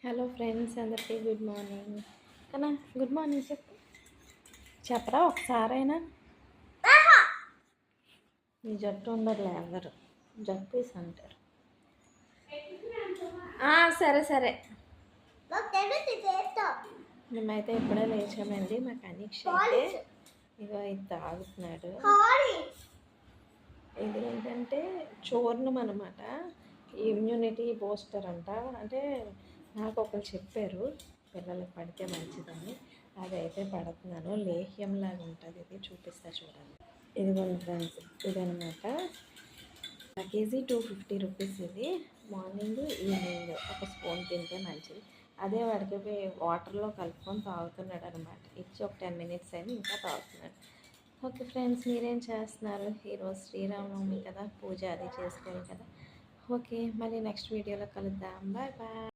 Hello friends, అందరికీ good morning. కన్నా good morning చెప్పరా ఒకసారైనా. నీ జట్టు ఉండదులే, అందరు జప్పేసి అంటారు. సరే సరే, మేమైతే ఇప్పుడే లేచామండి. మా కనీక్ష అయితే ఇగో ఇది తాగుతున్నాడు. ఇది ఏంటంటే చూర్ణం అనమాట, ఇమ్యూనిటీ బూస్టర్ అంట. అంటే నాకు ఒకరు చెప్పారు పిల్లలకు పడితే మంచిదని, అదైతే పడుతున్నాను. లేహ్యంలాగా ఉంటుంది, ఇది చూపిస్తా చూడండి. ఇదిగోండి ఫ్రెండ్స్, ఇదనమాట. KG 250 rupees. ఇది మార్నింగ్ ఈవినింగ్ ఒక స్పూన్ తింటే మంచిది. అదే వాడికి వాటర్లో కలుపుకొని తాగుతున్నాడు అనమాట. ఇచ్చి ఒక 10 మినిట్స్ అయినా ఇంకా తాగుతున్నాడు. ఓకే ఫ్రెండ్స్, మీరేం చేస్తున్నారు? ఈరోజు శ్రీరామనవమి కదా, పూజ అది చేసుకోవాలి కదా. ఓకే, మళ్ళీ నెక్స్ట్ వీడియోలో కలుద్దాం. Bye bye.